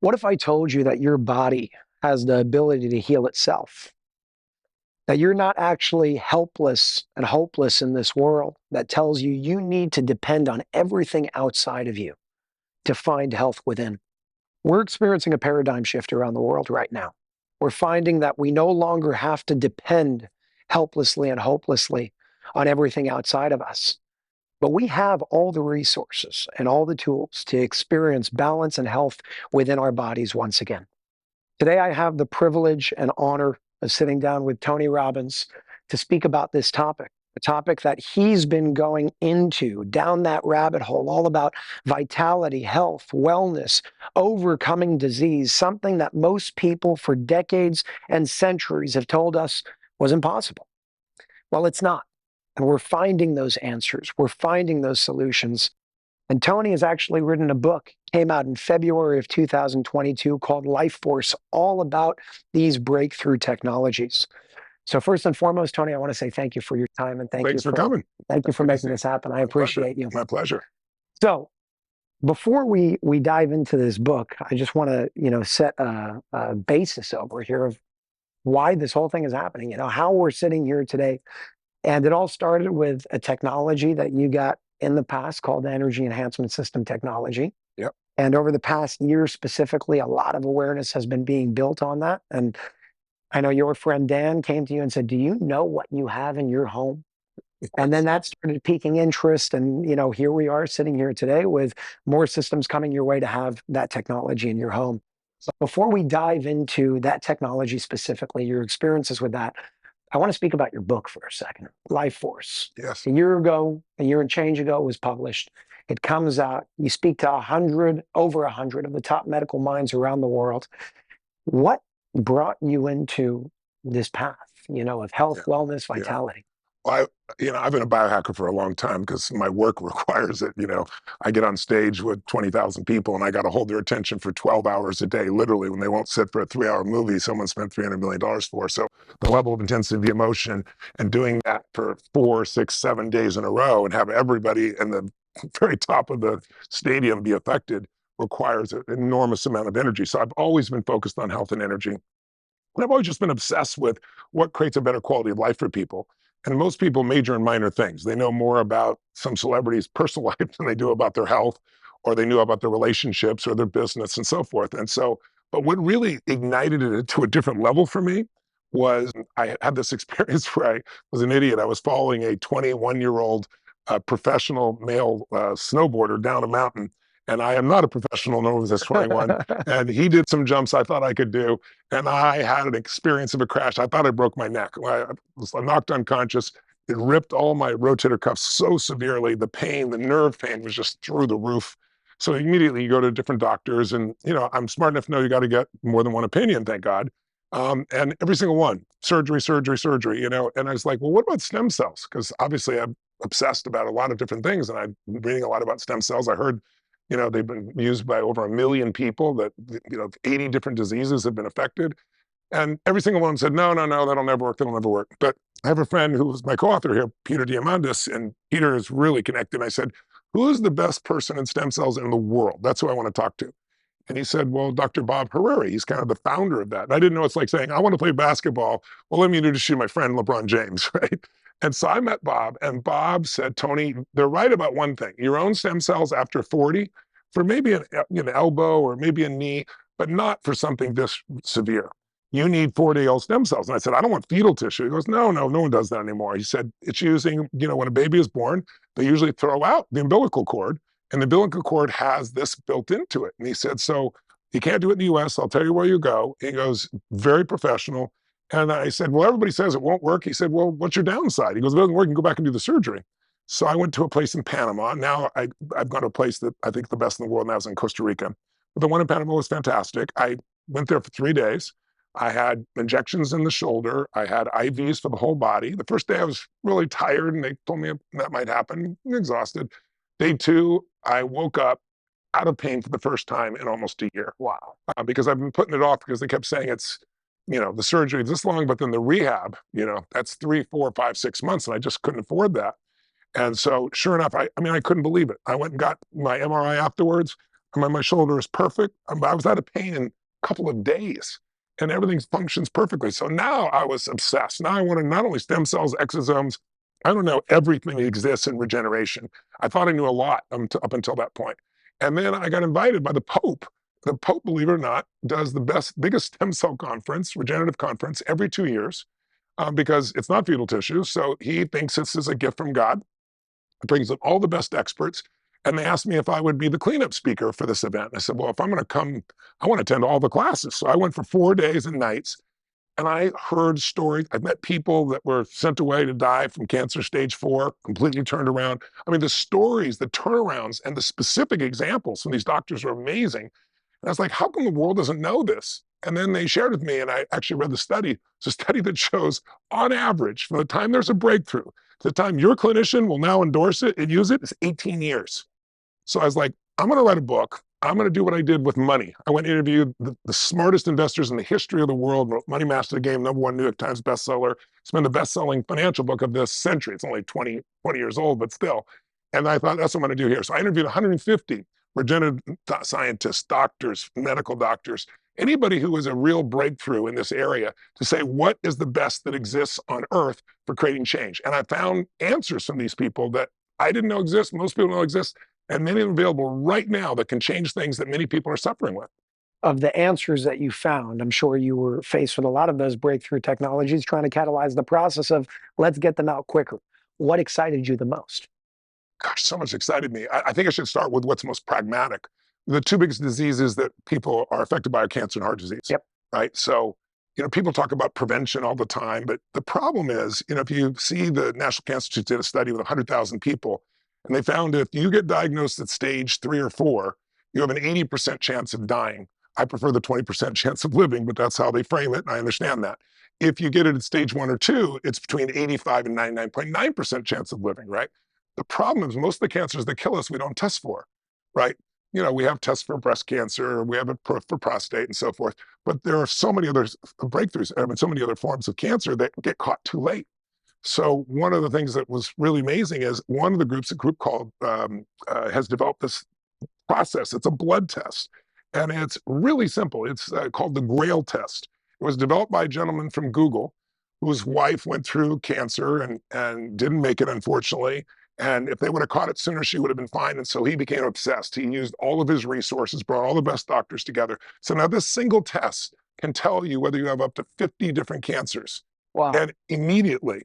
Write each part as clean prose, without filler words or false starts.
What if I told you that your body has the ability to heal itself? That you're not actually helpless and hopeless in this world that tells you you need to depend on everything outside of you to find health within. We're experiencing a paradigm shift around the world right now. We're finding that we no longer have to depend helplessly and hopelessly on everything outside of us. But we have all the resources and all the tools to experience balance and health within our bodies once again. Today, I have the privilege and honor of sitting down with Tony Robbins to speak about this topic, a topic that he's been going into down that rabbit hole, all about vitality, health, wellness, overcoming disease, something that most people for decades and centuries have told us was impossible. Well, it's not. And we're finding those answers. We're finding those solutions. And Tony has actually written a book, came out in February of 2022 called Life Force, all about these breakthrough technologies. So first and foremost, Tony, I want to say thank you for your time and Thanks for coming. thank you for making this happen. I appreciate you. My pleasure. So before we dive into this book, I just want to, set a basis over here of why this whole thing is happening, how we're sitting here today. And it all started with a technology that you got in the past called energy enhancement system technology. Yep. And over the past year specifically, a lot of awareness has been being built on that. And I know your friend Dan came to you and said, do you know what you have in your home? And then that started piquing interest. And, here we are sitting here today with more systems coming your way to have that technology in your home. So before we dive into that technology specifically, your experiences with that, I want to speak about your book for a second, Life Force. Yes. A year and change ago, it was published. It comes out. You speak to over 100 of the top medical minds around the world. What brought you into this path, of health, wellness, vitality? Well, I've been a biohacker for a long time because my work requires it. I get on stage with 20,000 people and I got to hold their attention for 12 hours a day, literally, when they won't sit for a 3-hour movie someone spent $300 million for. So the level of intensity, the emotion, and doing that for 4, 6, 7 days in a row and have everybody in the very top of the stadium be affected requires an enormous amount of energy. So I've always been focused on health and energy. And I've always just been obsessed with what creates a better quality of life for people. And most people major in minor things. They know more about some celebrities' personal life than they do about their health, or they knew about their relationships or their business and so forth. And so, but what really ignited it to a different level for me was I had this experience where I was an idiot. I was following a 21-year-old professional male snowboarder down a mountain. And I am not a professional, nor was this 21. And he did some jumps I thought I could do. And I had an experience of a crash. I thought I broke my neck. I was knocked unconscious. It ripped all my rotator cuffs so severely. The pain, the nerve pain was just through the roof. So immediately you go to different doctors and, I'm smart enough to know you got to get more than one opinion, thank God. And every single one, surgery, and I was like, well, what about stem cells? Because obviously I'm obsessed about a lot of different things. And I'm reading a lot about stem cells. I heard they've been used by over 1 million people, that, 80 different diseases have been affected. And every single one said, no, that'll never work. But I have a friend who was my co-author here, Peter Diamandis, and Peter is really connected. I said, who is the best person in stem cells in the world? That's who I want to talk to. And he said, well, Dr. Bob Hariri, he's kind of the founder of that. And I didn't know it's like saying, I want to play basketball. Well, let me introduce you to my friend, LeBron James, right? And so I met Bob, and Bob said, Tony, they're right about one thing. Your own stem cells after 40, for maybe an elbow or maybe a knee, but not for something this severe. You need 4-day-old stem cells. And I said, I don't want fetal tissue. He goes, no one does that anymore. He said, it's using, when a baby is born, they usually throw out the umbilical cord, and the umbilical cord has this built into it. And he said, so you can't do it in the US. I'll tell you where you go. He goes, very professional. And I said, well, everybody says it won't work. He said, well, what's your downside? He goes, if it doesn't work, you can go back and do the surgery. So I went to a place in Panama. Now I've gone to a place that I think the best in the world now is in Costa Rica. But the one in Panama was fantastic. I went there for 3 days. I had injections in the shoulder. I had IVs for the whole body. The first day I was really tired and they told me that might happen. I'm exhausted. Day 2, I woke up out of pain for the first time in almost a year. Wow. Because I've been putting it off because they kept saying it's, the surgery is this long, but then the rehab, that's 3, 4, 5, 6 months. And I just couldn't afford that. And so sure enough, I couldn't believe it. I went and got my MRI afterwards. My shoulder is perfect. I was out of pain in a couple of days and everything functions perfectly. So now I was obsessed. Now I wanted not only stem cells, exosomes, I don't know everything that exists in regeneration. I thought I knew a lot up until that point. And then I got invited by the Pope. The Pope, believe it or not, does the biggest stem cell conference, regenerative conference, every 2 years because it's not fetal tissue. So he thinks this is a gift from God. It brings in all the best experts. And they asked me if I would be the cleanup speaker for this event. I said, well, if I'm going to come, I want to attend all the classes. So I went for 4 days and nights. And I heard stories. I met people that were sent away to die from cancer stage 4, completely turned around. I mean, the stories, the turnarounds, and the specific examples from these doctors are amazing. And I was like, how come the world doesn't know this? And then they shared with me, and I actually read the study. It's a study that shows, on average, from the time there's a breakthrough to the time your clinician will now endorse it and use it, is 18 years. So I was like, I'm going to write a book. I'm going to do what I did with money. I went and interviewed the smartest investors in the history of the world, wrote Money Master the Game, #1 New York Times bestseller. It's been the best-selling financial book of this century. It's only 20 years old, but still. And I thought, that's what I'm going to do here. So I interviewed 150 regenerative scientists, doctors, medical doctors, anybody who was a real breakthrough in this area to say, what is the best that exists on earth for creating change? And I found answers from these people that I didn't know exist, most people don't know exist, and many of them available right now that can change things that many people are suffering with. Of the answers that you found, I'm sure you were faced with a lot of those breakthrough technologies trying to catalyze the process of let's get them out quicker. What excited you the most? Gosh, so much excited me. I think I should start with what's most pragmatic. The two biggest diseases that people are affected by are cancer and heart disease, Yep. right? So, people talk about prevention all the time, but the problem is, if you see the National Cancer Institute did a study with 100,000 people, and they found if you get diagnosed at stage 3 or 4, you have an 80% chance of dying. I prefer the 20% chance of living, but that's how they frame it, and I understand that. If you get it at stage 1 or 2, it's between 85 and 99.9% chance of living, right? The problem is most of the cancers that kill us, we don't test for, right? We have tests for breast cancer, we have it for prostate and so forth, but there are so many other breakthroughs, I mean, so many other forms of cancer that get caught too late. So one of the things that was really amazing is one of the groups, a group called, has developed this process. It's a blood test, and it's really simple. It's called the Grail test. It was developed by a gentleman from Google whose wife went through cancer and didn't make it, unfortunately. And if they would have caught it sooner, she would have been fine. And so he became obsessed. He used all of his resources, brought all the best doctors together. So now this single test can tell you whether you have up to 50 different cancers. Wow. And immediately.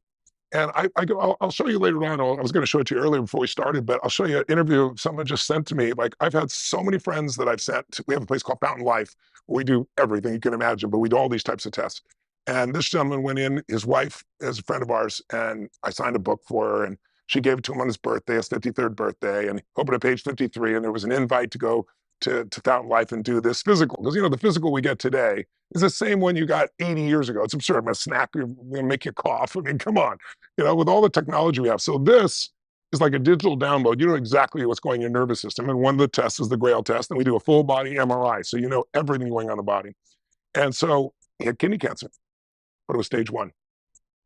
And I'll show you later on. I was going to show it to you earlier before we started, but I'll show you an interview someone just sent to me. Like, I've had so many friends that I've sent. We have a place called Fountain Life where we do everything you can imagine, but we do all these types of tests. And this gentleman went in, his wife is a friend of ours, and I signed a book for her, and she gave it to him on his birthday, his 53rd birthday, and he opened at page 53, and there was an invite to go to Fountain Life and do this physical. Because, the physical we get today is the same one you got 80 years ago. It's absurd. I'm going to snack, I'm going to make you cough. I mean, come on, with all the technology we have. So this is like a digital download. You know exactly what's going in your nervous system. And one of the tests is the Grail test, and we do a full body MRI. So you know everything going on in the body. And so he had kidney cancer, but it was stage 1.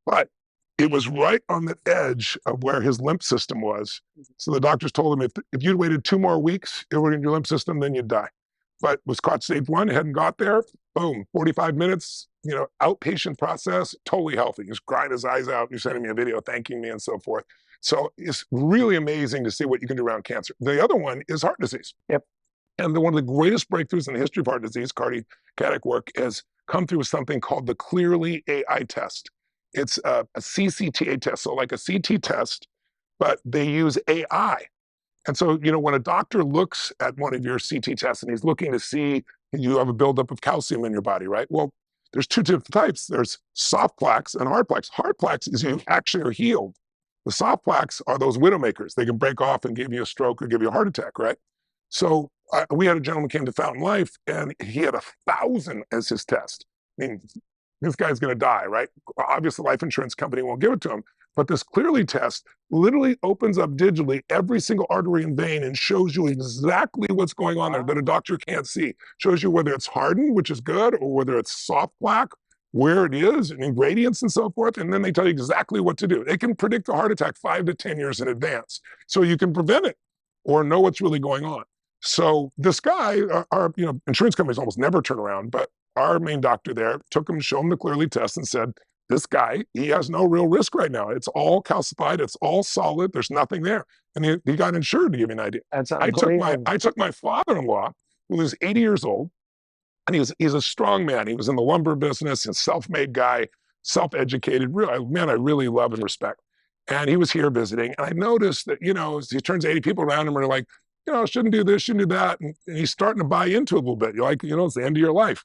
But it was right on the edge of where his lymph system was. So the doctors told him if you'd waited 2 more weeks, it would in your lymph system, then you'd die. But was caught stage 1, hadn't got there, boom, 45 minutes, outpatient process, totally healthy. He's crying his eyes out. You're sending me a video thanking me and so forth. So it's really amazing to see what you can do around cancer. The other one is heart disease. Yep. And one of the greatest breakthroughs in the history of heart disease, cardiac work, has come through something called the Clearly AI test. It's a CCTA test, so like a CT test, but they use AI. And so, when a doctor looks at one of your CT tests and he's looking to see you have a buildup of calcium in your body, right? Well, there's 2 different types. There's soft plaques and hard plaques. Hard plaques is you actually are healed. The soft plaques are those widowmakers. They can break off and give you a stroke or give you a heart attack, right? So we had a gentleman came to Fountain Life, and he had 1,000 as his test. I mean, this guy's going to die, right? Obviously, the life insurance company won't give it to him. But this Clearly test literally opens up digitally every single artery and vein and shows you exactly what's going on there that a doctor can't see. Shows you whether it's hardened, which is good, or whether it's soft plaque, where it is, and ingredients and so forth. And then they tell you exactly what to do. They can predict a heart attack 5 to 10 years in advance. So you can prevent it or know what's really going on. So this guy, our insurance companies almost never turn around, but our main doctor there took him, showed him the Clearly test, and said, "This guy, he has no real risk right now. It's all calcified. It's all solid. There's nothing there." And he got insured, to give you an idea. That's I took my unbelievable. I took my father-in-law, who was 80 years old, and he's a strong man. He was in the lumber business, a self-made guy, self-educated. Real man, I really love and respect. And he was here visiting, and I noticed that as he turns 80, people around him are like, shouldn't do this, shouldn't do that, and he's starting to buy into it a little bit. You're like, it's the end of your life,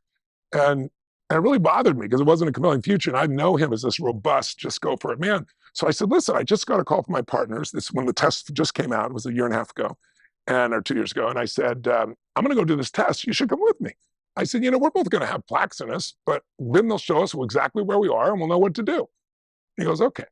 and it really bothered me because it wasn't a compelling future, and I know him as this robust, just go for it man. So I said, listen, I just got a call from my partners. This when the test just came out, it was a year and a half ago, or 2 years ago, and I said, I'm going to go do this test. You should come with me. I said, we're both going to have plaques in us, but then they'll show us exactly where we are and we'll know what to do. He goes, okay.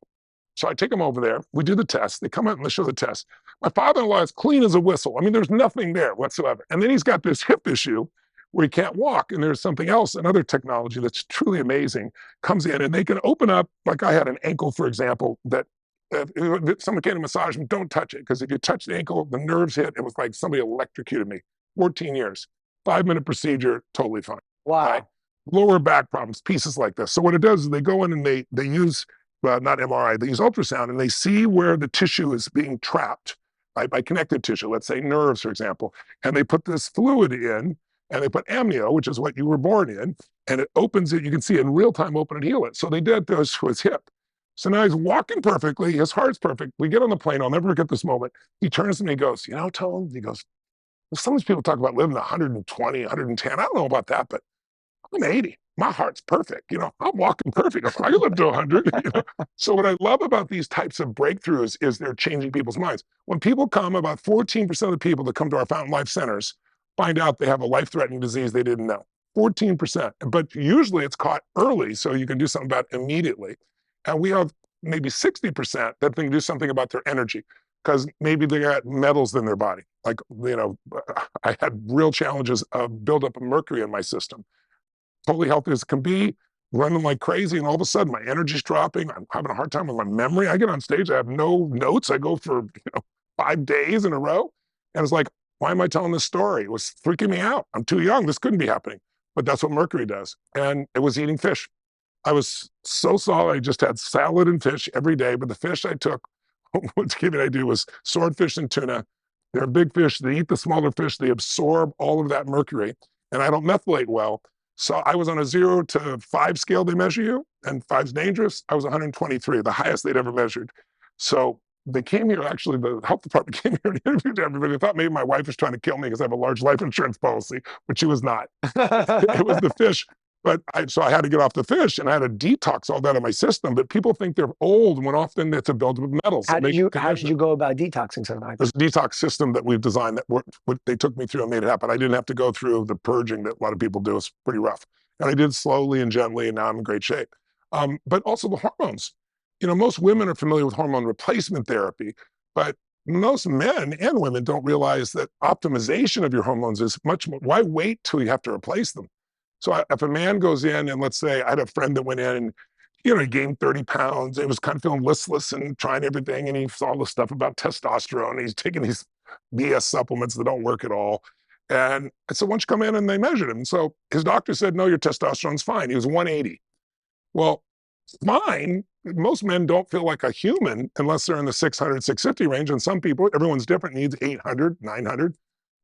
So I take him over there. We do the test. They come out and they show the test. My father-in-law is clean as a whistle. I mean, there's nothing there whatsoever. And then he's got this hip issue where he can't walk. And there's something else, another technology that's truly amazing comes in and they can open up, like I had an ankle, for example, that if someone came to massage him, don't touch it. Because if you touch the ankle, the nerves hit. It was like somebody electrocuted me. 14 years, 5-minute procedure, totally fine. Right? Wow. Lower back problems, pieces like this. So what it does is they go in and they use not MRI, they use ultrasound and they see where the tissue is being trapped, right, by connective tissue, let's say nerves, for example. And they put this fluid in and they put amnio, which is what you were born in, and it opens it. You can see it in real time, open and heal it. So they did this to his hip. So now he's walking perfectly. His heart's perfect. We get on the plane. I'll never forget this moment. He turns to me and he goes, Tone, he goes, some of these people talk about living 120, 110. I don't know about that, but I'm 80. My heart's perfect. I'm walking perfect. I can live to 100. So what I love about these types of breakthroughs is they're changing people's minds. When people come, about 14% of the people that come to our Fountain Life centers find out they have a life-threatening disease they didn't know. 14%. But usually it's caught early, so you can do something about it immediately. And we have maybe 60% that can do something about their energy because maybe they got metals in their body. Like, I had real challenges of buildup of mercury in my system. Totally healthy as it can be, running like crazy, and all of a sudden my energy's dropping. I'm having a hard time with my memory. I get on stage, I have no notes. I go for 5 days in a row, and it's like, why am I telling this story? It was freaking me out. I'm too young. This couldn't be happening. But that's what mercury does. And it was eating fish. I was so solid. I just had salad and fish every day. But the fish I took, to give you an idea, was swordfish and tuna. They're big fish. They eat the smaller fish. They absorb all of that mercury. And I don't methylate well. So I was on a 0 to 5 scale they measure you, and 5's dangerous. I was 123, the highest they'd ever measured. So they came here, actually, the health department came here and interviewed everybody. They thought maybe my wife was trying to kill me because I have a large life insurance policy, but she was not. It was the fish. So I had to get off the fish and I had to detox all that in my system. But people think they're old when often it's a buildup of metals. How did you go about detoxing something? There's a detox system that we've designed that what they took me through and made it happen. I didn't have to go through the purging that a lot of people do. It's pretty rough. And I did slowly and gently, and now I'm in great shape. But also the hormones. Most women are familiar with hormone replacement therapy, but most men and women don't realize that optimization of your hormones is much more. Why wait till you have to replace them? So if a man goes in and let's say I had a friend that went in and he gained 30 pounds. He was kind of feeling listless and trying everything. And he saw the stuff about testosterone. He's taking these BS supplements that don't work at all. And I said, why don't you come in? And they measured him. And so his doctor said, no, your testosterone's fine. He was 180. Well, fine. Most men don't feel like a human unless they're in the 600, 650 range. And some people, everyone's different, needs 800, 900.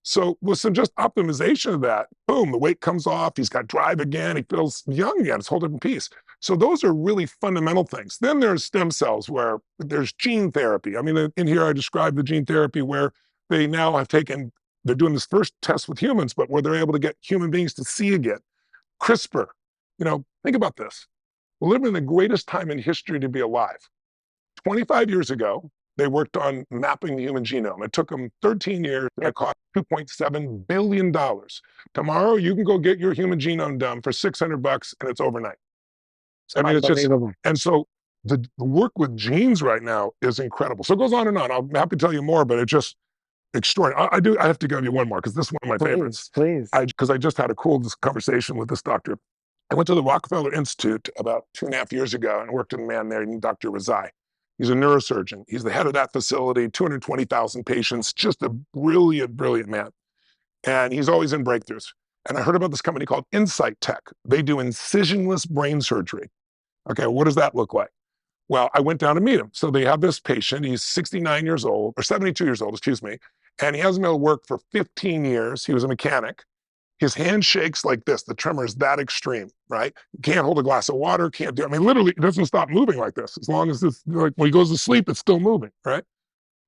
So with some just optimization of that, boom, the weight comes off. He's got drive again. He feels young again. It's a whole different piece. So those are really fundamental things. Then there's stem cells where there's gene therapy. I mean, in here I described the gene therapy where they now have they're doing this first test with humans, but where they're able to get human beings to see again. CRISPR, think about this. We're living in the greatest time in history to be alive. 25 years ago, they worked on mapping the human genome. It took them 13 years and it cost $2.7 billion. Tomorrow, you can go get your human genome done for $600 and it's overnight. I mean, it's just, and so the work with genes right now is incredible. So it goes on and on. I'm happy to tell you more, but it's just extraordinary. I have to give you one more because this is one of my favorites. Please. Because I just had a cool conversation with this doctor. I went to the Rockefeller Institute about 2.5 years ago and worked with a man there named Dr. Razai. He's a neurosurgeon. He's the head of that facility, 220,000 patients, just a brilliant, brilliant man. And he's always in breakthroughs. And I heard about this company called Insight Tech. They do incisionless brain surgery. Okay, what does that look like? Well, I went down to meet him. So they have this patient. He's 69 years old, or 72 years old, excuse me. And he hasn't been able to work for 15 years. He was a mechanic. His hand shakes like this. The tremor is that extreme, right? Can't hold a glass of water, can't do, I mean, literally, it doesn't stop moving like this. As long as this, like when he goes to sleep, it's still moving, right?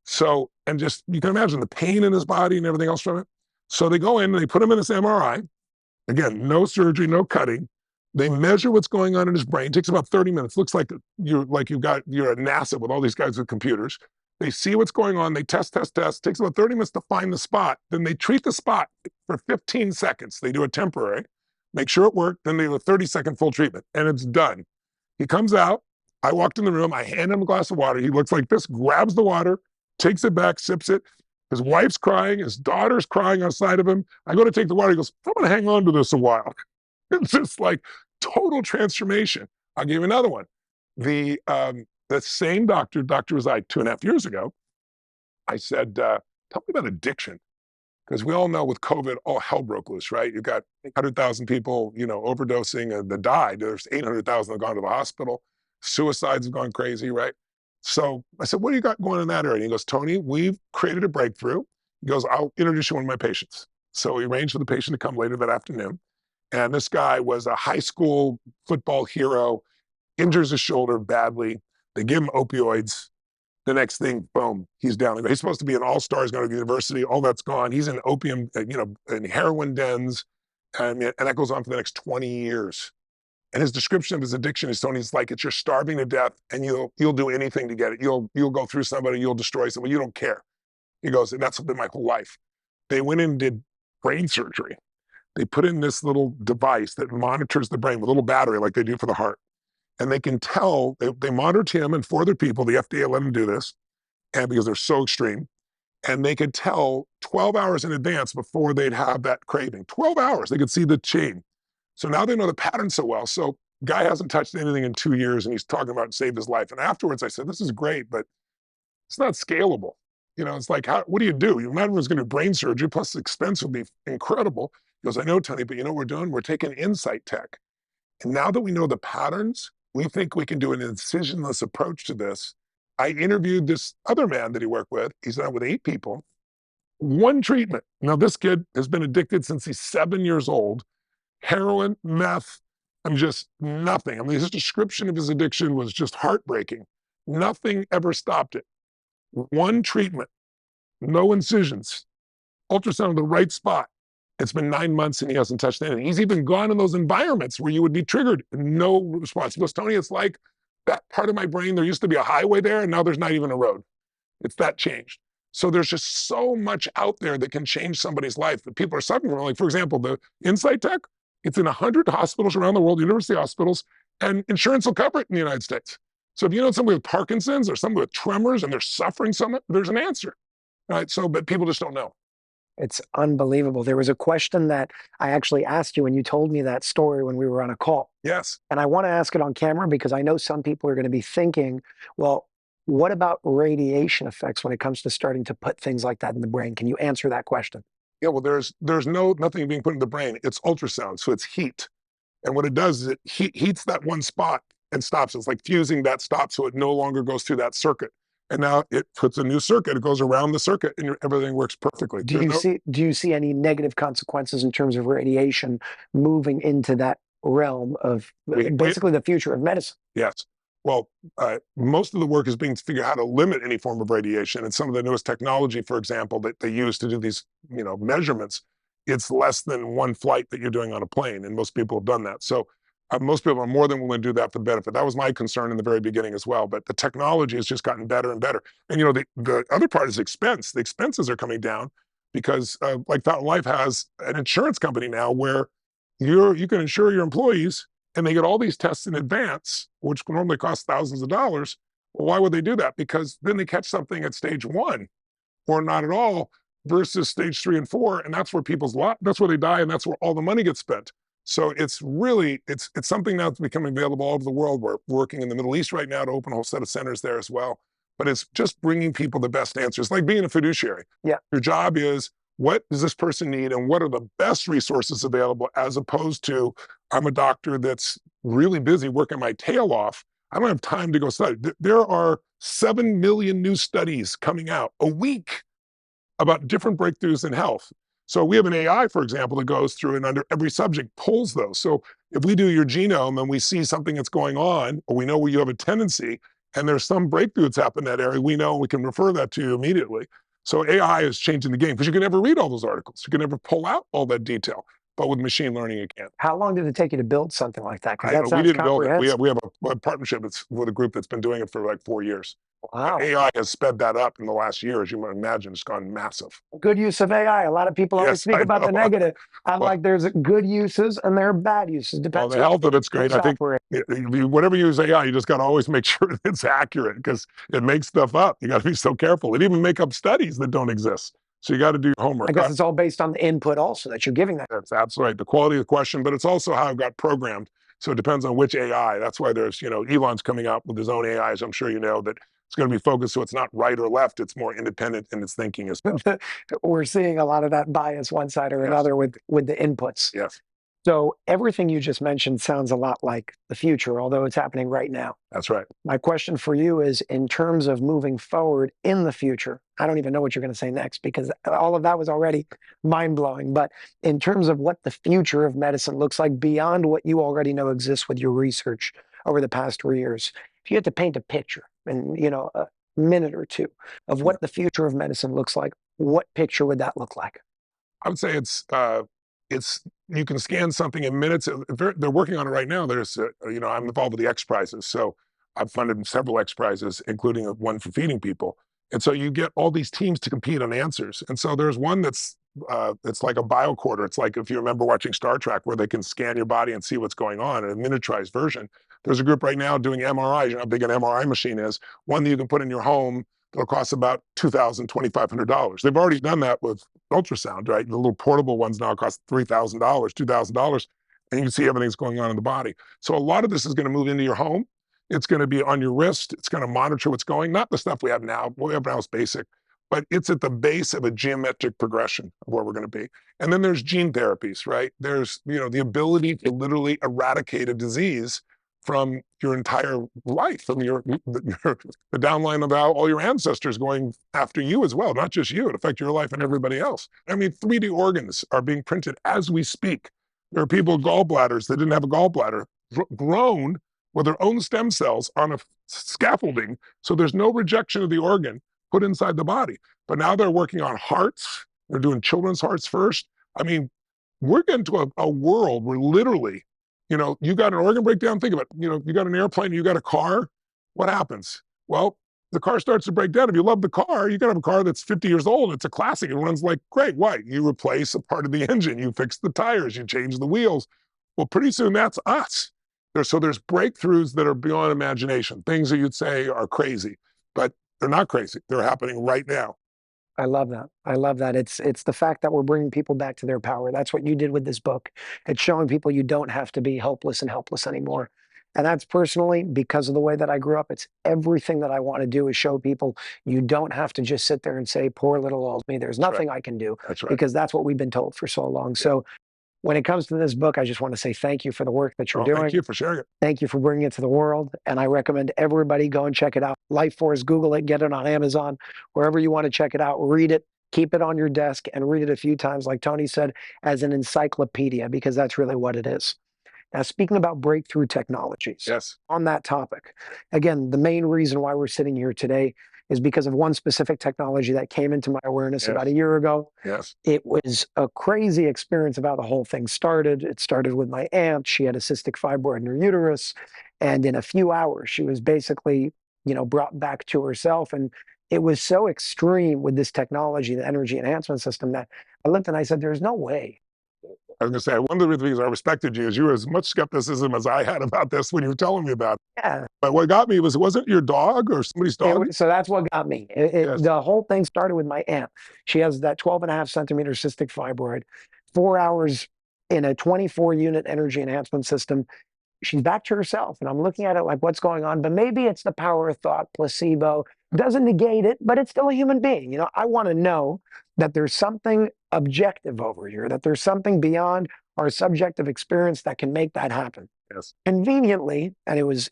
So, and just, you can imagine the pain in his body and everything else from it. So they go in and they put him in this MRI. Again, no surgery, no cutting. They measure what's going on in his brain. It takes about 30 minutes. Looks like you're at NASA with all these guys with computers. They see what's going on. They test. It takes about 30 minutes to find the spot. Then they treat the spot for 15 seconds. They do a temporary, make sure it worked. Then they do a 30-second full treatment, and it's done. He comes out. I walked in the room. I hand him a glass of water. He looks like this, grabs the water, takes it back, sips it. His wife's crying. His daughter's crying outside of him. I go to take the water. He goes, I'm going to hang on to this a while. It's just like total transformation. I'll give you another one. The same doctor was I 2.5 years ago. I said, tell me about addiction. Because we all know with COVID, all hell broke loose, right? You've got 100,000 people, overdosing and that died. There's 800,000 that have gone to the hospital. Suicides have gone crazy, right? So I said, what do you got going in that area? And he goes, Tony, we've created a breakthrough. He goes, I'll introduce you to one of my patients. So he arranged for the patient to come later that afternoon. And this guy was a high school football hero, injures his shoulder badly. They give him opioids. The next thing, boom, he's down. He's supposed to be an all-star. He's going to university. All that's gone. He's in opium, in heroin dens. And that goes on for the next 20 years. And his description of his addiction is, Tony, it's like you're starving to death and you'll do anything to get it. You'll go through somebody, you'll destroy somebody. You don't care. He goes, and that's been my whole life. They went in and did brain surgery. They put in this little device that monitors the brain with a little battery like they do for the heart. And they can tell, they monitored him and 4 other people, the FDA let them do this, and because they're so extreme, and they could tell 12 hours in advance before they'd have that craving. 12 hours, they could see the chain. So now they know the pattern so well. So guy hasn't touched anything in 2 years and he's talking about it saved his life. And afterwards I said, this is great, but it's not scalable. It's like, what do you do? Not everyone's going to do brain surgery, plus the expense would be incredible. He goes, I know, Tony, but you know what we're doing? We're taking Insight Tech. And now that we know the patterns, we think we can do an incisionless approach to this. I interviewed this other man that he worked with. He's done it with 8 people. One treatment. Now, this kid has been addicted since he's 7 years old. Heroin, meth, just nothing. I mean, his description of his addiction was just heartbreaking. Nothing ever stopped it. One treatment, no incisions, ultrasound in the right spot. It's been 9 months and he hasn't touched anything. He's even gone in those environments where you would be triggered, no response. He goes, Tony, it's like that part of my brain, there used to be a highway there and now there's not even a road. It's that changed. So there's just so much out there that can change somebody's life that people are suffering from. Like, for example, the Insight Tech, it's in 100 hospitals around the world, university hospitals, and insurance will cover it in the United States. So if you know somebody with Parkinson's or somebody with tremors and they're suffering from it, there's an answer, right? So, but people just don't know. It's unbelievable. There was a question that I actually asked you when you told me that story when we were on a call. Yes. And I want to ask it on camera because I know some people are going to be thinking, well, what about radiation effects when it comes to starting to put things like that in the brain? Can you answer that question? Yeah, well, there's nothing being put in the brain. It's ultrasound, so it's heat. And what it does is it heats that one spot and stops. It's like fusing that stop so it no longer goes through that circuit. And now it puts a new circuit. It goes around the circuit and everything works perfectly. Do you see any negative consequences in terms of radiation moving into that realm of basically the future of medicine? Yes. Well, most of the work is being to figure out how to limit any form of radiation. And some of the newest technology, for example, that they use to do these, measurements, it's less than one flight that you're doing on a plane. And most people have done that. So most people are more than willing to do that for benefit. That was my concern in the very beginning as well. But the technology has just gotten better and better. And, the other part is expense. The expenses are coming down because like Fountain Life has an insurance company now where you can insure your employees and they get all these tests in advance, which normally cost thousands of dollars. Well, why would they do that? Because then they catch something at stage 1 or not at all versus stage 3 and 4. And that's where that's where they die. And that's where all the money gets spent. So it's really, it's something now that's becoming available all over the world. We're working in the Middle East right now to open a whole set of centers there as well. But it's just bringing people the best answers, like being a fiduciary. Yeah. Your job is, what does this person need and what are the best resources available, as opposed to, I'm a doctor that's really busy working my tail off. I don't have time to go study. There are 7 million new studies coming out a week about different breakthroughs in health. So we have an AI, for example, that goes through and under every subject pulls those. So if we do your genome and we see something that's going on, or we know where you have a tendency, and there's some breakthrough that's happened in that area, we know we can refer that to you immediately. So AI is changing the game because you can never read all those articles. You can never pull out all that detail. But with machine learning, you can. How long did it take you to build something like that? Because that We sounds didn't build it. comprehensive. We have a partnership with a group that's been doing it for like 4 years. Wow. AI has sped that up in the last year, as you might imagine. It's gone massive. Good use of AI. A lot of people always Yes, speak I about know. the negative. I'm Well, like, there's good uses and there are bad uses. well, Depends the who health of it's great. who's I think operating. whatever you use AI, you just got to always make sure it's accurate, because it makes stuff up. You got to be so careful. It even make up studies that don't exist. So you got to do your I homework. guess it's all based on the input also that you're giving that. That's absolutely right. The quality of the question, but it's also how it got programmed. So it depends on which AI. That's why there's, Elon's coming out with his own AIs. I'm sure you know that it's going to be focused so it's not right or left. It's more independent in its thinking as well. We're seeing a lot of that bias one side or Yes. another with the inputs. Yes, So everything you just mentioned sounds a lot like the future, although it's happening right now. that's right. My question for you is, in terms of moving forward in the future, I don't even know what you're going to say next because all of that was already mind blowing. But in terms of what the future of medicine looks like beyond what you already know exists with your research over the past 3 years, if you had to paint a picture in, a minute or two of what the future of medicine looks like, what picture would that look like? I would say it's you can scan something in minutes. They're working on it right now. There's I'm involved with the X Prizes, so I've funded several X Prizes, including one for feeding people. And so you get all these teams to compete on answers. And so there's one that's it's like a biocorder. It's like if you remember watching Star Trek, where they can scan your body and see what's going on in a miniaturized version. There's a group right now doing MRIs. You know how big an MRI machine is. One that you can put in your home. It'll cost about $2,000, $2,500. They've already done that with ultrasound, right? The little portable ones now cost $3,000, $2,000, and you can see everything's going on in the body. So a lot of this is going to move into your home. It's going to be on your wrist. It's going to monitor what's going. Not the stuff we have now. What we have now is basic, but it's at the base of a geometric progression of where we're going to be. And then there's gene therapies, right? There's the ability to literally eradicate a disease from your entire life, from the downline of all your ancestors going after you as well, not just you. It affects your life and everybody else. I mean, 3D organs are being printed as we speak. There are people with gallbladders that didn't have a gallbladder, grown with their own stem cells on a scaffolding, so there's no rejection of the organ put inside the body. But now they're working on hearts. They're doing children's hearts first. I mean, we're getting to a world where literally, you got an organ breakdown. Think about it. You got an airplane, you got a car. What happens? Well, the car starts to break down. If you love the car, you can have a car that's 50 years old. It's a classic. It runs like great. Why? You replace a part of the engine. You fix the tires. You change the wheels. Well, pretty soon that's us. So there's breakthroughs that are beyond imagination, things that you'd say are crazy, but they're not crazy. They're happening right now. I love that. I love that. It's the fact that we're bringing people back to their power. That's what you did with this book. It's showing people you don't have to be hopeless and helpless anymore. And that's personally because of the way that I grew up. It's everything that I want to do is show people you don't have to just sit there and say, poor little old me. There's nothing I can do, That's right. because that's what we've been told for so long. So when it comes to this book, I just want to say thank you for the work that you're doing. Thank you for sharing it. Thank you for bringing it to the world. And I recommend everybody go and check it out. Life Force, Google it, get it on Amazon, wherever you want to check it out. Read it, keep it on your desk, and read it a few times, like Tony said, as an encyclopedia, because that's really what it is. Now, speaking about breakthrough technologies, Yes. on that topic, again, the main reason why we're sitting here today is because of one specific technology that came into my awareness about a year ago. Yes. It was a crazy experience of how the whole thing started. It started with my aunt. She had a cystic fibroid in her uterus. And in a few hours, she was basically, brought back to herself. And it was so extreme with this technology, the energy enhancement system, that I looked and I said, there's no way. I was going to say, one of the reasons I respected you is you were as much skepticism as I had about this when you were telling me about it. Yeah. But what got me wasn't your dog or somebody's dog? So that's what got me. Yes. The whole thing started with my aunt. She has that 12.5 centimeter cystic fibroid, 4 hours in a 24-unit energy enhancement system. She's back to herself. And I'm looking at it like, what's going on? But maybe it's the power of thought, placebo. Doesn't negate it, but it's still a human being. I want to know that there's something objective over here, that there's something beyond our subjective experience that can make that happen. Yes. Conveniently, and it was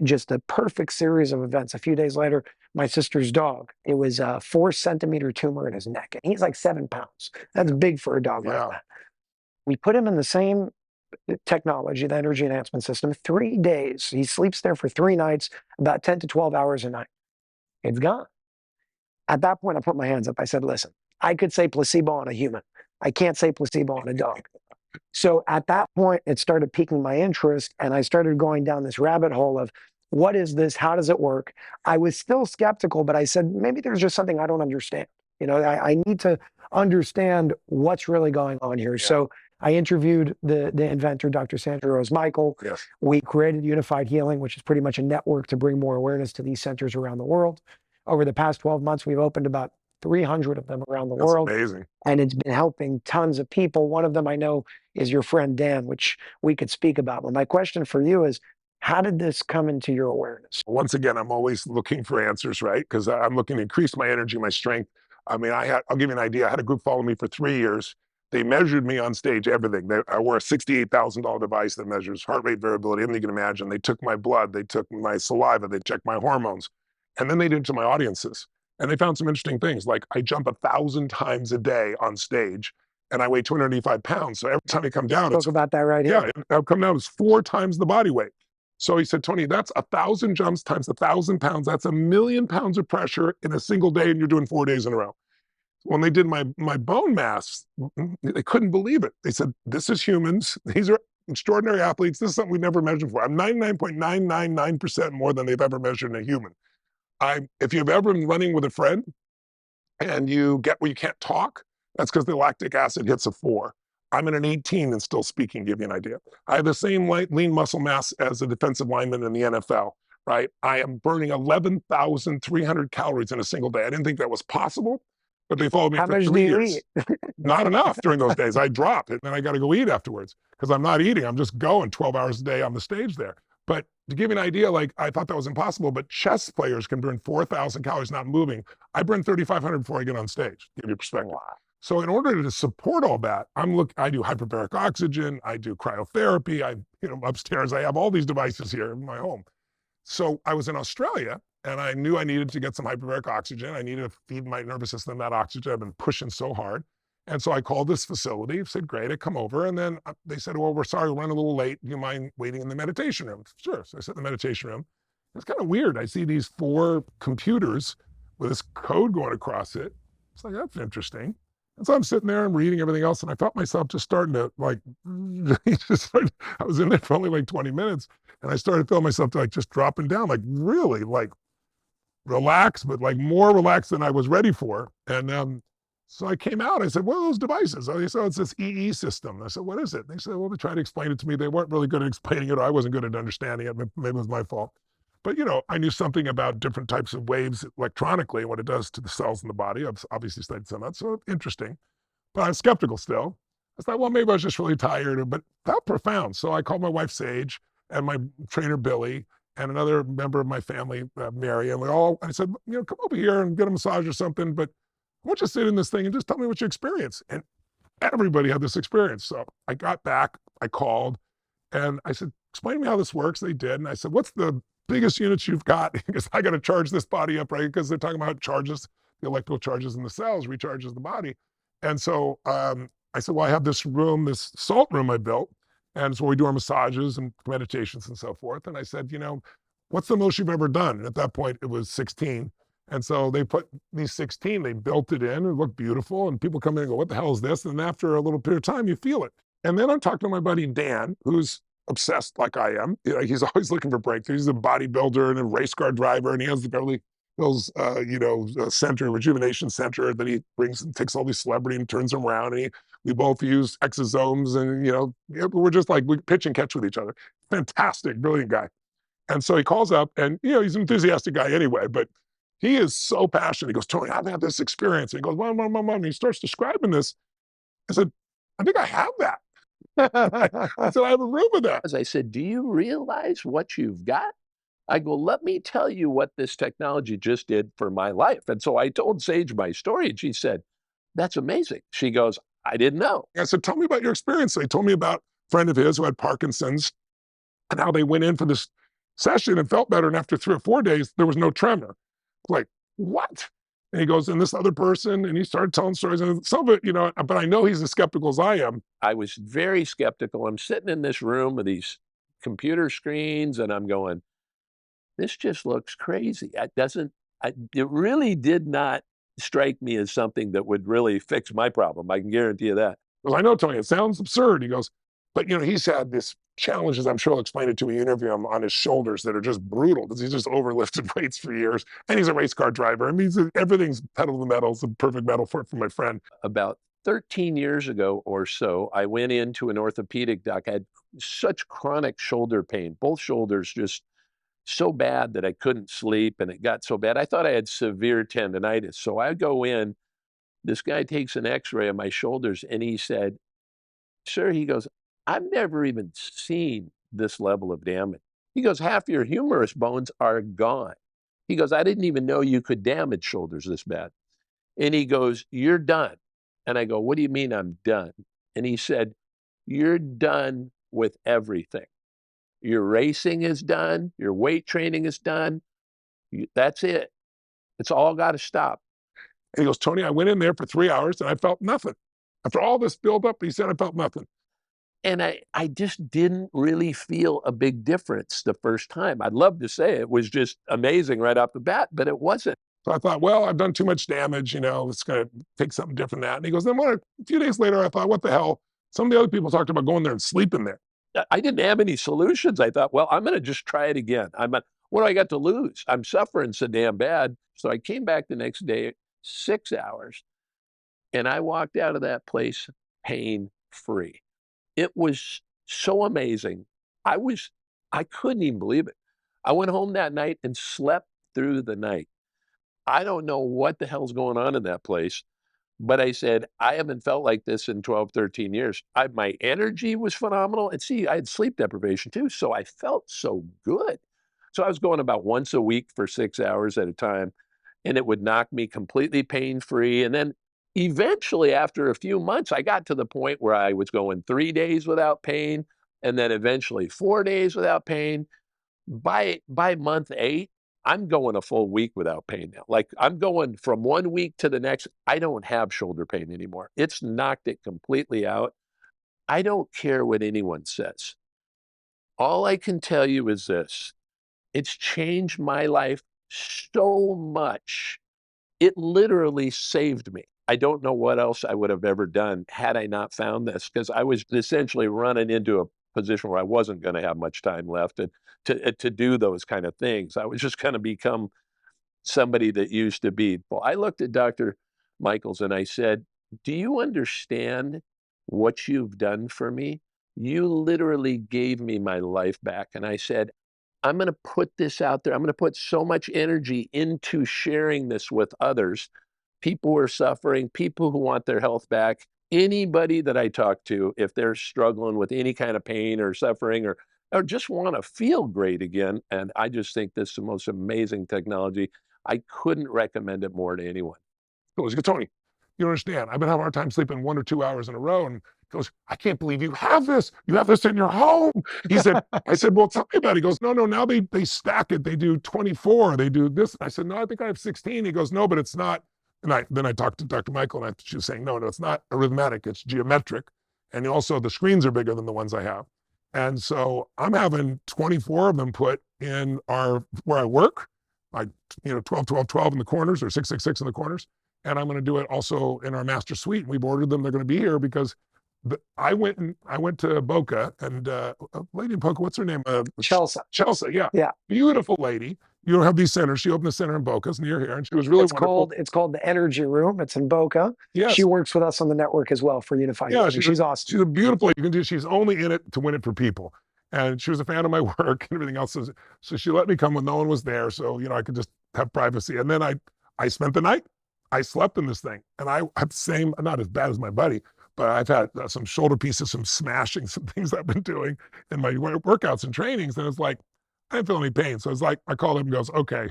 just a perfect series of events. A few days later, my sister's dog, it was a 4 centimeter tumor in his neck, and he's like 7 pounds. That's big for a dog like Yeah. that. We put him in the same technology, the energy enhancement system, 3 days. He sleeps there for 3 nights, about 10 to 12 hours a night. It's gone. At that point, I put my hands up. I said, listen, I could say placebo on a human. I can't say placebo on a dog. So at that point, it started piquing my interest, and I started going down this rabbit hole of what is this? How does it work? I was still skeptical, but I said, maybe there's just something I don't understand. I need to understand what's really going on here. Yeah. So I interviewed the inventor, Dr. Sandra Rose Michael. Yes. We created Unified Healing, which is pretty much a network to bring more awareness to these centers around the world. Over the past 12 months, we've opened about 300 of them around the That's world. amazing. And it's been helping tons of people. One of them I know is your friend Dan, which we could speak about. But my question for you is, how did this come into your awareness? Once again, I'm always looking for answers, right? Because I'm looking to increase my energy, my strength. I mean, I'll give you an idea. I had a group follow me for 3 years. They measured me on stage, everything. I wore a $68,000 device that measures heart rate variability, everything you can imagine. They took my blood, they took my saliva, they checked my hormones. And then they did it to my audiences. And they found some interesting things, like I jump 1,000 times a day on stage, and I weigh 285 pounds. So every time I come down, Talk about that right here. yeah, I'll come down, it's 4 times the body weight. So he said, Tony, that's 1,000 jumps times 1,000 pounds. That's 1,000,000 pounds of pressure in a single day, and you're doing 4 days in a row. When they did my bone mass, they couldn't believe it. They said, this is humans. These are extraordinary athletes. This is something we never measured before. I'm 99.999% more than they've ever measured in a human. If you've ever been running with a friend and you get where you can't talk, that's because the lactic acid hits a 4. I'm at an 18 and still speaking, give you an idea. I have the same lean muscle mass as a defensive lineman in the NFL, right? I am burning 11,300 calories in a single day. I didn't think that was possible, but they followed me How for much do 3 you years. eat? Not enough during those days. I drop it, and then I got to go eat afterwards because I'm not eating. I'm just going 12 hours a day on the stage there. But to give you an idea, like I thought that was impossible, but chess players can burn 4,000 calories not moving. I burn 3,500 before I get on stage, to give you perspective. Wow. So in order to support all that, I do hyperbaric oxygen, I do cryotherapy, upstairs, I have all these devices here in my home. So I was in Australia, and I knew I needed to get some hyperbaric oxygen. I needed to feed my nervous system that oxygen. I've been pushing so hard. And so I called this facility, said, great, I come over. And then they said, well, we're sorry, we're running a little late. Do you mind waiting in the meditation room? Sure. So I sit in the meditation room. It's kind of weird. I see these 4 computers with this code going across it. It's like, that's interesting. And so I'm sitting there and reading everything else. And I felt myself just starting to I was in there for only like 20 minutes. And I started feeling myself like just dropping down, like really like relaxed, but like more relaxed than I was ready for. And so I came out, I said, what are those devices? They said, it's this EE system. I said, what is it? They said, well, they tried to explain it to me. They weren't really good at explaining it. I wasn't good at understanding it. Maybe it was my fault. But, I knew something about different types of waves electronically, what it does to the cells in the body. I've obviously studied some of that, so interesting. But I was skeptical still. I thought, well, maybe I was just really tired, but felt profound. So I called my wife, Sage, and my trainer, Billy, and another member of my family, Mary, and I said, come over here and get a massage or something, but I want you to sit in this thing and just tell me what you experience. And everybody had this experience. So I got back, I called, and I said, explain to me how this works. They did. And I said, what's the biggest units you've got? Because I got to charge this body up, right? Because they're talking about how it charges the electrical charges in the cells, recharges the body. And so I said, well, I have this room, this salt room I built. And it's where we do our massages and meditations and so forth. And I said, what's the most you've ever done? And at that point, it was 16. And so they put these 16, they built it in, it looked beautiful. And people come in and go, what the hell is this? And after a little period of time, you feel it. And then I'm talking to my buddy, Dan, who's obsessed like I am. He's always looking for breakthroughs. He's a bodybuilder and a race car driver. And he has the Beverly Hills, center, rejuvenation center that he brings and takes all these celebrity and turns them around. And we both use exosomes and, we're just like, we pitch and catch with each other. Fantastic, brilliant guy. And so he calls up and, he's an enthusiastic guy anyway, but he is so passionate. He goes, Tony, I've had this experience. And he goes, mom. And he starts describing this. I said, I think I have that. I said, I have a room of that. As I said, do you realize what you've got? I go, let me tell you what this technology just did for my life. And so I told Sage my story, and she said, That's amazing. She goes, I didn't know. I said, tell me about your experience. They told me about a friend of his who had Parkinson's and how they went in for this session and felt better. And after 3 or 4 days, there was no tremor. Like, what? And he goes, and this other person, and he started telling stories. And some of it, but I know he's as skeptical as I am. I was very skeptical. I'm sitting in this room with these computer screens, and I'm going, this just looks crazy. It really did not strike me as something that would really fix my problem. I can guarantee you that. Well, I know, Tony, it sounds absurd. He goes, but he's had this challenges. I'm sure I'll explain it to you. Interview him on his shoulders that are just brutal because he's just overlifted weights for years, and he's a race car driver. I mean, everything's pedal to the metal. It's a perfect metaphor for my friend. About 13 years ago or so, I went into an orthopedic doc. I had such chronic shoulder pain, both shoulders just so bad that I couldn't sleep, and it got so bad. I thought I had severe tendonitis. So I go in, this guy takes an x-ray of my shoulders, and he said, sir, he goes, I've never even seen this level of damage. He goes, half your humerus bones are gone. He goes, I didn't even know you could damage shoulders this bad. And he goes, you're done. And I go, what do you mean I'm done? And he said, you're done with everything. Your racing is done. Your weight training is done. That's it. It's all got to stop. And he goes, Tony, I went in there for 3 hours and I felt nothing. After all this buildup, he said, I felt nothing. And I just didn't really feel a big difference the first time. I'd love to say it was just amazing right off the bat, but it wasn't. So I thought, well, I've done too much damage, it's going to take something different than that. And he goes, then a few days later, I thought, what the hell? Some of the other people talked about going there and sleeping there. I didn't have any solutions. I thought, well, I'm going to just try it again. What do I got to lose? I'm suffering so damn bad. So I came back the next day, 6 hours, and I walked out of that place pain-free. It was so amazing. I couldn't even believe it. I went home that night and slept through the night. I don't know what the hell's going on in that place, but I said, I haven't felt like this in 12, 13 years. My energy was phenomenal. And see, I had sleep deprivation too. So I felt so good. So I was going about once a week for 6 hours at a time, and it would knock me completely pain-free. And then eventually, after a few months, I got to the point where I was going 3 days without pain, and then eventually 4 days without pain. By month 8, I'm going a full week without pain now. Like, I'm going from 1 week to the next. I don't have shoulder pain anymore. It's knocked it completely out. I don't care what anyone says. All I can tell you is this. It's changed my life so much. It literally saved me. I don't know what else I would have ever done had I not found this, because I was essentially running into a position where I wasn't going to have much time left to do those kind of things. I was just going to become somebody that used to be. Well, I looked at Dr. Michaels and I said, do you understand what you've done for me? You literally gave me my life back. And I said, I'm going to put this out there. I'm going to put so much energy into sharing this with others, people who are suffering, people who want their health back. Anybody that I talk to, if they're struggling with any kind of pain or suffering or just want to feel great again. And I just think this is the most amazing technology. I couldn't recommend it more to anyone. He goes, Tony, you don't understand. I've been having a hard time sleeping 1 or 2 hours in a row. And he goes, I can't believe you have this. You have this in your home. He said, I said, well, tell me about it. He goes, no, now they stack it. They do 24. They do this. I said, no, I think I have 16. He goes, no, but it's not. And then I talked to Dr. Michael, and she was saying, no, it's not arithmetic. It's geometric. And also the screens are bigger than the ones I have. And so I'm having 24 of them put in where I work, like, 12, 12, 12 in the corners or 6, 6, 6 in the corners. And I'm going to do it also in our master suite. We've ordered them. They're going to be here because I went to Boca, and a lady in Boca, what's her name? Chelsea. Chelsea, yeah. Yeah. Beautiful lady. You don't have these centers. She opened a center in Boca. It's near here, and she was really wonderful. It's called the Energy Room. It's in Boca. Yes. She works with us on the network as well for Unified. Yeah, she's awesome. She's a beautiful lady. She's only in it to win it for people. And she was a fan of my work and everything else. So she let me come when no one was there. So, I could just have privacy. And then I spent the night. I slept in this thing. And I have the same, not as bad as my buddy, but I've had some shoulder pieces, some smashing, some things I've been doing in my workouts and trainings. And it's like, I didn't feel any pain. So it's like, I called him and goes, okay,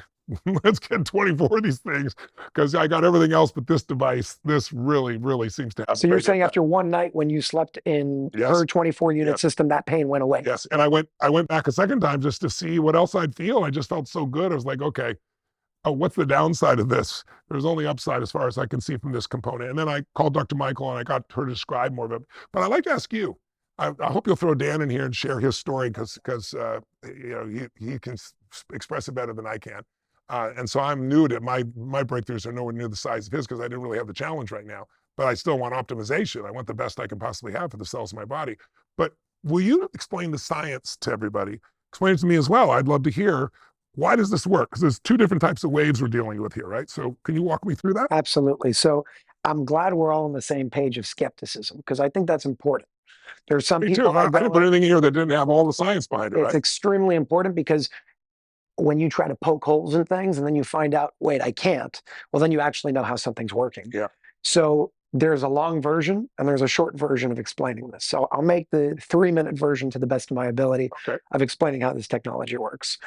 let's get 24 of these things because I got everything else but this device. This really, really seems to have So you're great saying impact. after one night when you slept in Yes. her 24 unit Yes. system, that pain went away? Yes. And I went back a second time just to see what else I'd feel. I just felt so good. I was like, okay, oh, what's the downside of this? There's only upside as far as I can see from this component. And then I called Dr. Michael and I got her to describe more of it. But I'd like to ask you, I hope you'll throw Dan in here and share his story because you know he can express it better than I can. And so I'm new to my breakthroughs are nowhere near the size of his because I didn't really have the challenge right now. But I still want optimization. I want the best I can possibly have for the cells of my body. But will you explain the science to everybody? Explain it to me as well. I'd love to hear, why does this work? Because there's two different types of waves we're dealing with here, right? So can you walk me through that? Absolutely. So I'm glad we're all on the same page of skepticism because I think that's important. There's some Me too. people I that didn't go put anything here that didn't have all the science behind it, it's right? extremely important because when you try to poke holes in things and then you find out, wait, I can't, well, then you actually know how something's working. Yeah. So there's a long version and there's a short version of explaining this. So I'll make the 3-minute version to the best of my ability Okay. of explaining how this technology works.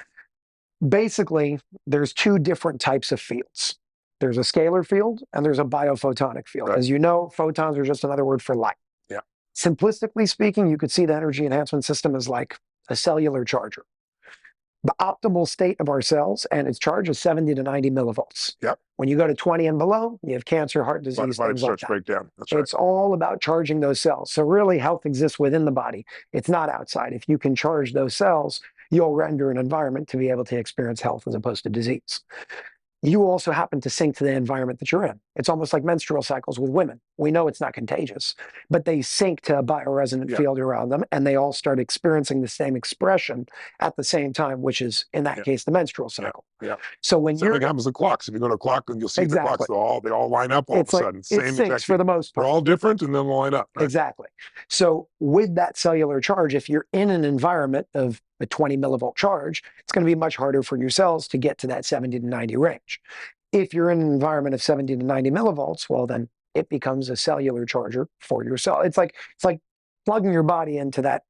Basically, there's two different types of fields. There's a scalar field and there's a biophotonic field. Right. As you know, photons are just another word for light. Yeah. Simplistically speaking, you could see the energy enhancement system as like a cellular charger. The optimal state of our cells and its charge is 70 to 90 millivolts. Yep. When you go to 20 and below, you have cancer, heart disease, Body things like starts that. to break down. That's right. It's all about charging those cells. So really, health exists within the body. It's not outside. If you can charge those cells, you'll render an environment to be able to experience health as opposed to disease. You also happen to sync to the environment that you're in. It's almost like menstrual cycles with women. We know it's not contagious, but they sync to a bioresonant field around them, and they all start experiencing the same expression at the same time, which is, in that case, the menstrual cycle. Yeah. So when Something happens with clocks. If you go to a clock and you'll see Exactly. the clocks, they all line up all it's of a like sudden. it Same syncs exact for the most They're part. all different and then line up. Right? Exactly. So with that cellular charge, if you're in an environment of a 20 millivolt charge, it's going to be much harder for your cells to get to that 70 to 90 range. If you're in an environment of 70 to 90 millivolts, well, then it becomes a cellular charger for your cell. It's like plugging your body into that,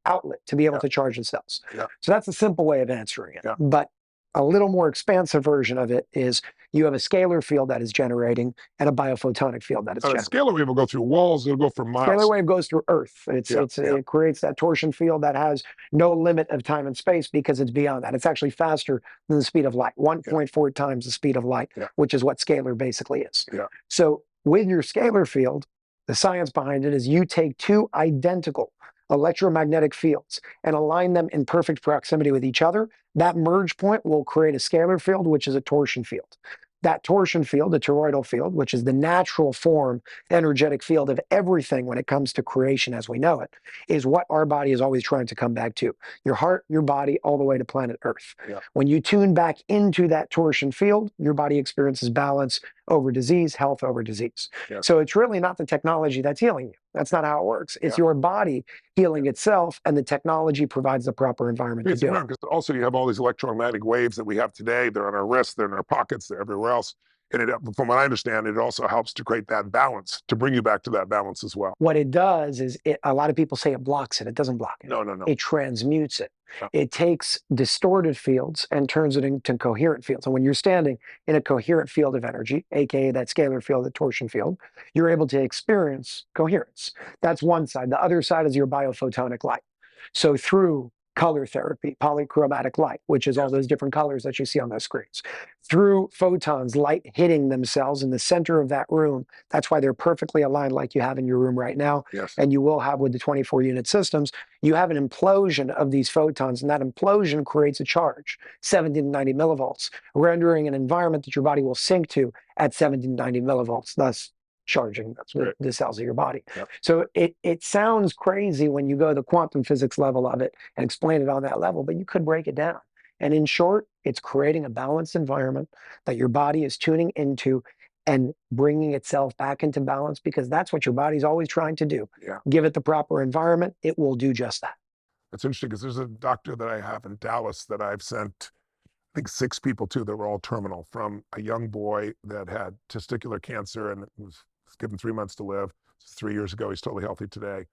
outlet to be able to charge the cells. Yeah. So that's a simple way of answering it. Yeah. But a little more expansive version of it is you have a scalar field that is generating and a biophotonic field that is So a generating. scalar wave will go through walls. It'll go for miles. Scalar wave goes through Earth. It creates that torsion field that has no limit of time and space because it's beyond that. It's actually faster than the speed of light, 1.4 times the speed of light, which is what scalar basically is. Yeah. So with your scalar field, the science behind it is you take two identical electromagnetic fields and align them in perfect proximity with each other. That merge point will create a scalar field, which is a torsion field. That torsion field, the toroidal field, which is the natural form, energetic field of everything when it comes to creation as we know it, is what our body is always trying to come back to. Your heart, your body, all the way to planet Earth. Yeah. When you tune back into that torsion field, your body experiences balance over disease, health over disease. Yeah. So it's really not the technology that's healing you. That's not how it works. It's your body healing itself, and the technology provides the proper environment to do it. Because also you have all these electromagnetic waves that we have today. They're on our wrists, they're in our pockets, they're everywhere else. And from what I understand, it also helps to create that balance, to bring you back to that balance as well. What it does is, a lot of people say it blocks it. It doesn't block it. No. It transmutes it. Yeah. It takes distorted fields and turns it into coherent fields. And when you're standing in a coherent field of energy, aka that scalar field, the torsion field, you're able to experience coherence. That's one side. The other side is your biophotonic light. So through color therapy, polychromatic light, which is all those different colors that you see on those screens. Through photons, light hitting themselves in the center of that room. That's why they're perfectly aligned like you have in your room right now. Yes. And you will have with the 24 unit systems. You have an implosion of these photons, and that implosion creates a charge, 70 to 90 millivolts, rendering an environment that your body will sync to at 70 to 90 millivolts, thus charging the cells of your body. Yep. So it sounds crazy when you go the quantum physics level of it and explain it on that level, but you could break it down. And in short, it's creating a balanced environment that your body is tuning into and bringing itself back into balance, because that's what your body's always trying to do. Yeah. Give it the proper environment, it will do just that. It's interesting because there's a doctor that I have in Dallas that I've sent, I think 6 people to that were all terminal, from a young boy that had testicular cancer and was given 3 months to live. 3 years ago, he's totally healthy today.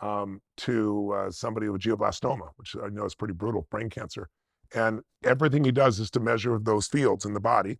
to somebody with glioblastoma, which I know is pretty brutal, brain cancer. And everything he does is to measure those fields in the body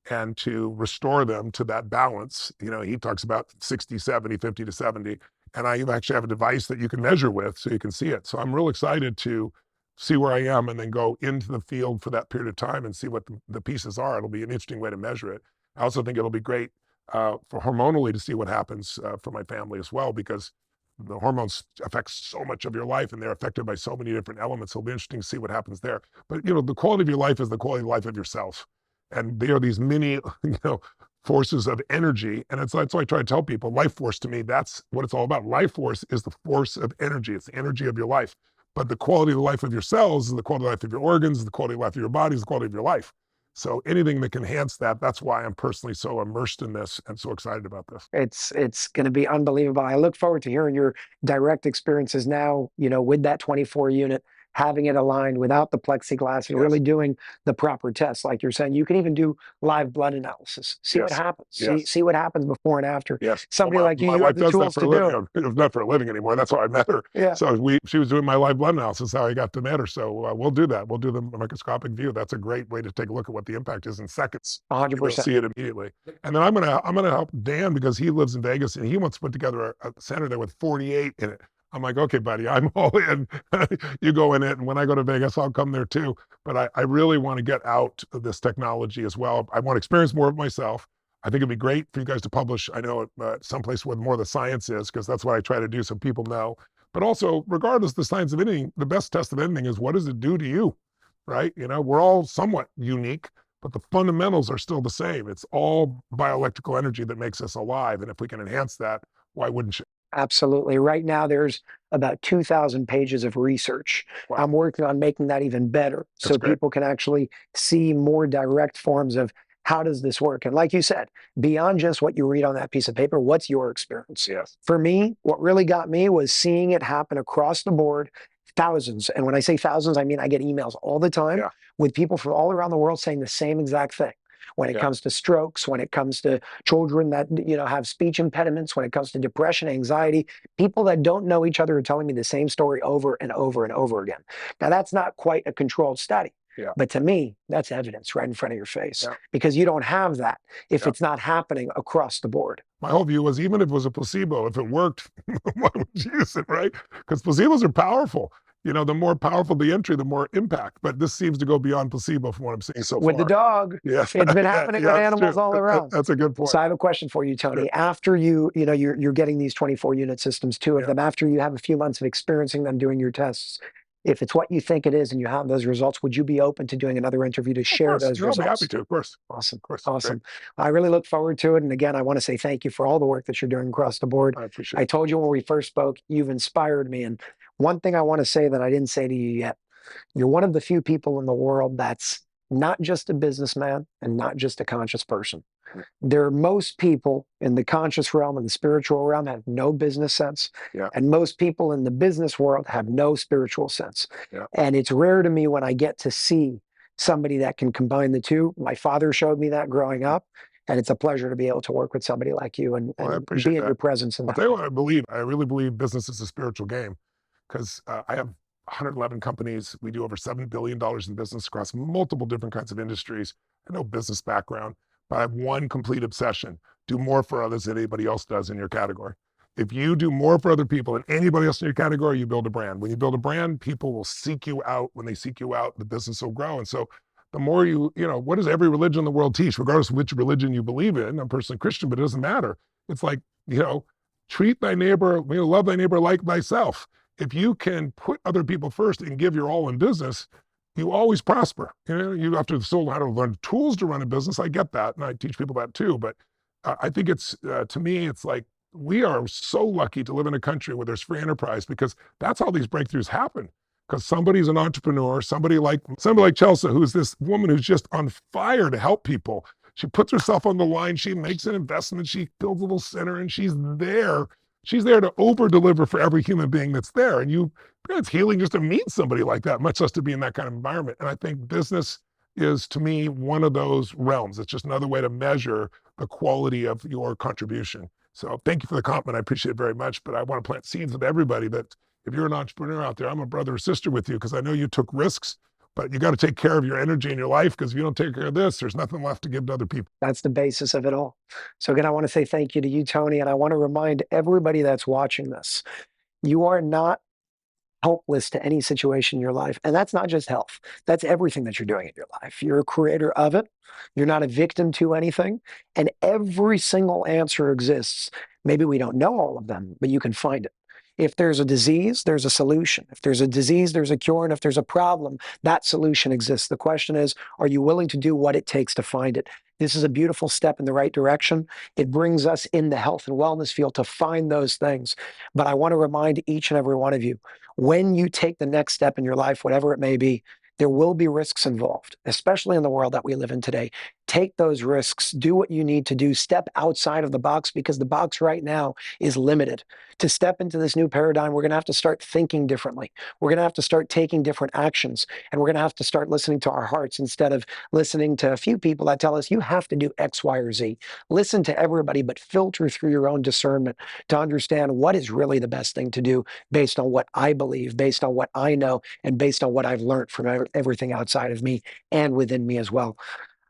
and to restore them to that balance. You know, he talks about 60, 70, 50 to 70. And I actually have a device that you can measure with so you can see it. So I'm real excited to see where I am and then go into the field for that period of time and see what the pieces are. It'll be an interesting way to measure it. I also think it'll be great for hormonally to see what happens for my family as well, because the hormones affect so much of your life and they're affected by so many different elements. It'll be interesting to see what happens there. But, you know, the quality of your life is the quality of life of yourself. And there are these many, you know, forces of energy. And that's why I try to tell people, life force to me, that's what it's all about. Life force is the force of energy. It's the energy of your life. But the quality of the life of your cells is the quality of life of your organs, the quality of life of your body is the quality of your life. So anything that can enhance that, that's why I'm personally so immersed in this and so excited about this. It's going to be unbelievable. I look forward to hearing your direct experiences now, you know, with that 24 unit, having it aligned without the plexiglass and really doing the proper tests. Like you're saying, you can even do live blood analysis, see what happens, see what happens before and after. Somebody like you, my you wife have the does that tools for to a do living. It's not for a living anymore. That's how I met her. So she was doing my live blood analysis, how I got to meet her. So we'll do that. We'll do the microscopic view. That's a great way to take a look at what the impact is in seconds. 100%. You'll see it immediately. And then I'm gonna help Dan because he lives in Vegas and he wants to put together a center there with 48 in it. I'm like, okay, buddy, I'm all in. You go in it. And when I go to Vegas, I'll come there too. But I really want to get out of this technology as well. I want to experience more of myself. I think it'd be great for you guys to publish, I know, someplace where more of the science is, because that's what I try to do so people know. But also, regardless of the science of anything, the best test of anything is what does it do to you, right? You know, we're all somewhat unique, but the fundamentals are still the same. It's all bioelectrical energy that makes us alive. And if we can enhance that, why wouldn't you? Absolutely. Right now, there's about 2,000 pages of research. Wow. I'm working on making that even better so people can actually see more direct forms of how does this work? And like you said, beyond just what you read on that piece of paper, what's your experience? For me, what really got me was seeing it happen across the board, thousands. And when I say thousands, I mean I get emails all the time with people from all around the world saying the same exact thing. When it comes to strokes, when it comes to children that, you know, have speech impediments, when it comes to depression, anxiety, people that don't know each other are telling me the same story over and over and over again. Now, that's not quite a controlled study. But to me, that's evidence right in front of your face because you don't have that if it's not happening across the board. My whole view was even if it was a placebo, if it worked, why would you use it, right? Because placebos are powerful. You know, the more powerful the entry, the more impact. But this seems to go beyond placebo from what I'm seeing so far. With the dog, it's been happening with animals all around. That's a good point. So I have a question for you, Tony. After you're getting these 24 unit systems, two of them, after you have a few months of experiencing them, doing your tests, if it's what you think it is and you have those results, would you be open to doing another interview to share those results? I'll be happy to, of course. Awesome. Of course. Awesome. Great. I really look forward to it. And again, I want to say thank you for all the work that you're doing across the board. I appreciate it. I told you when we first spoke, you've inspired me. And one thing I want to say that I didn't say to you yet, you're one of the few people in the world that's not just a businessman and not just a conscious person. Most people in the conscious realm and the spiritual realm have no business sense. And most people in the business world have no spiritual sense. And it's rare to me when I get to see somebody that can combine the two. My father showed me that growing up. And it's a pleasure to be able to work with somebody like you and be in your presence. I'll tell you what I believe. I really believe business is a spiritual game because I have 111 companies. We do over $7 billion in business across multiple different kinds of industries. I know business background, but I have one complete obsession. Do more for others than anybody else does in your category. If you do more for other people than anybody else in your category, you build a brand. When you build a brand, people will seek you out. When they seek you out, the business will grow. And so the more what does every religion in the world teach, regardless of which religion you believe in? I'm personally Christian, but it doesn't matter. It's like, treat thy neighbor, love thy neighbor like thyself. If you can put other people first and give your all in business, you always prosper. You have to still know how to learn tools to run a business. I get that, and I teach people that too. But I think it's, to me, it's like we are so lucky to live in a country where there's free enterprise because that's how these breakthroughs happen. Because somebody's an entrepreneur, somebody like Chelsea, who's this woman who's just on fire to help people. She puts herself on the line. She makes an investment. She builds a little center, and she's there. She's there to over-deliver for every human being that's there. And it's healing just to meet somebody like that, much less to be in that kind of environment. And I think business is, to me, one of those realms. It's just another way to measure the quality of your contribution. So thank you for the compliment. I appreciate it very much. But I want to plant seeds with everybody that if you're an entrepreneur out there, I'm a brother or sister with you because I know you took risks, but you got to take care of your energy in your life because if you don't take care of this, there's nothing left to give to other people. That's the basis of it all. So again, I want to say thank you to you, Tony, and I want to remind everybody that's watching this, you are not helpless to any situation in your life. And that's not just health. That's everything that you're doing in your life. You're a creator of it. You're not a victim to anything. And every single answer exists. Maybe we don't know all of them, but you can find it. If there's a disease, there's a solution. If there's a disease, there's a cure. And if there's a problem, that solution exists. The question is, are you willing to do what it takes to find it? This is a beautiful step in the right direction. It brings us in the health and wellness field to find those things. But I want to remind each and every one of you, when you take the next step in your life, whatever it may be, there will be risks involved, especially in the world that we live in today. Take those risks, do what you need to do, step outside of the box because the box right now is limited. To step into this new paradigm, we're going to have to start thinking differently. We're going to have to start taking different actions, and we're going to have to start listening to our hearts instead of listening to a few people that tell us you have to do X, Y, or Z. Listen to everybody, but filter through your own discernment to understand what is really the best thing to do based on what I believe, based on what I know, and based on what I've learned from everything outside of me and within me as well.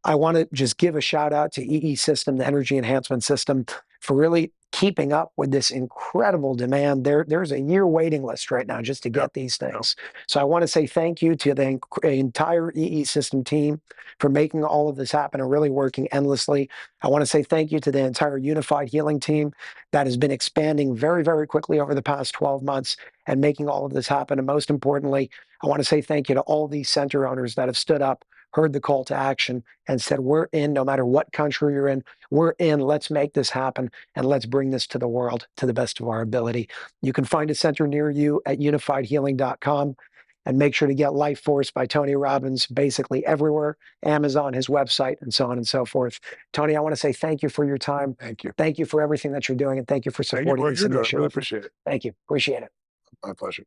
I want to just give a shout out to EE System, the Energy Enhancement System, for really keeping up with this incredible demand. There's a year waiting list right now just to get these things. So I want to say thank you to the entire EE System team for making all of this happen and really working endlessly. I want to say thank you to the entire Unified Healing team that has been expanding very, very quickly over the past 12 months and making all of this happen. And most importantly, I want to say thank you to all these center owners that have stood up, heard the call to action, and said, we're in, no matter what country you're in, we're in, let's make this happen, and let's bring this to the world to the best of our ability. You can find a center near you at unifiedhealing.com, and make sure to get Life Force by Tony Robbins basically everywhere, Amazon, his website, and so on and so forth. Tony, I want to say thank you for your time. Thank you. Thank you for everything that you're doing, and thank you for supporting this initiative. Really appreciate it. Thank you. Appreciate it. My pleasure.